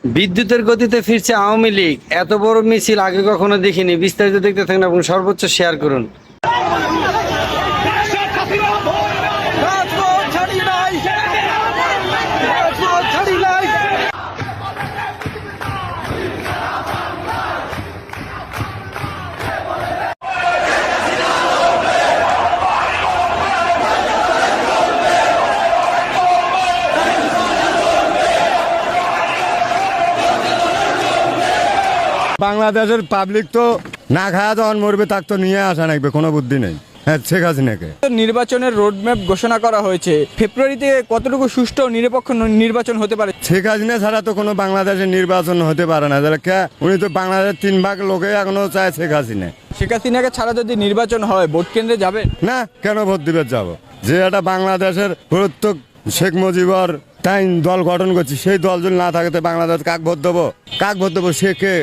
বিদ্যুতের গতিতে ফিরছে আওয়ামী লীগ, এত বড় মিছিল আগে কখনো দেখিনি। বিস্তারিত দেখতে থাকুন এবং সর্বোচ্চ শেয়ার করুন। বাংলাদেশের পাবলিক তো না খাওয়া যখন মরবে তাকে তো নিয়ে আসা লাগবে, কোনো বুদ্ধি নেই। হ্যাঁ, শেখ হাসিনাকে নির্বাচনের রোডম্যাপ ঘোষণা করা হয়েছে। ফেব্রুয়ারিতে কতটুকু সুষ্ঠু নিরপেক্ষ নির্বাচন হতে পারে? শেখ হাসিনা ছাড়া তো কোনো বাংলাদেশের নির্বাচন হতে পারে না। উনি তো বাংলাদেশের 3 ভাগ লোকে এখনো চায় শেখ হাসিনা। শেখ হাসিনাকে ছাড়া যদি নির্বাচন হয় ভোট কেন্দ্রে যাবেন না, কেন ভোট দিবে যাব? যে একটা বাংলাদেশের প্রত্যেক শেখ মুজিবর তাই দল গঠন করছি, সেই দল যদি না থাকে তো বাংলাদেশ কাক ভোট দেবো? কাক ভোট দেবো? সে কে?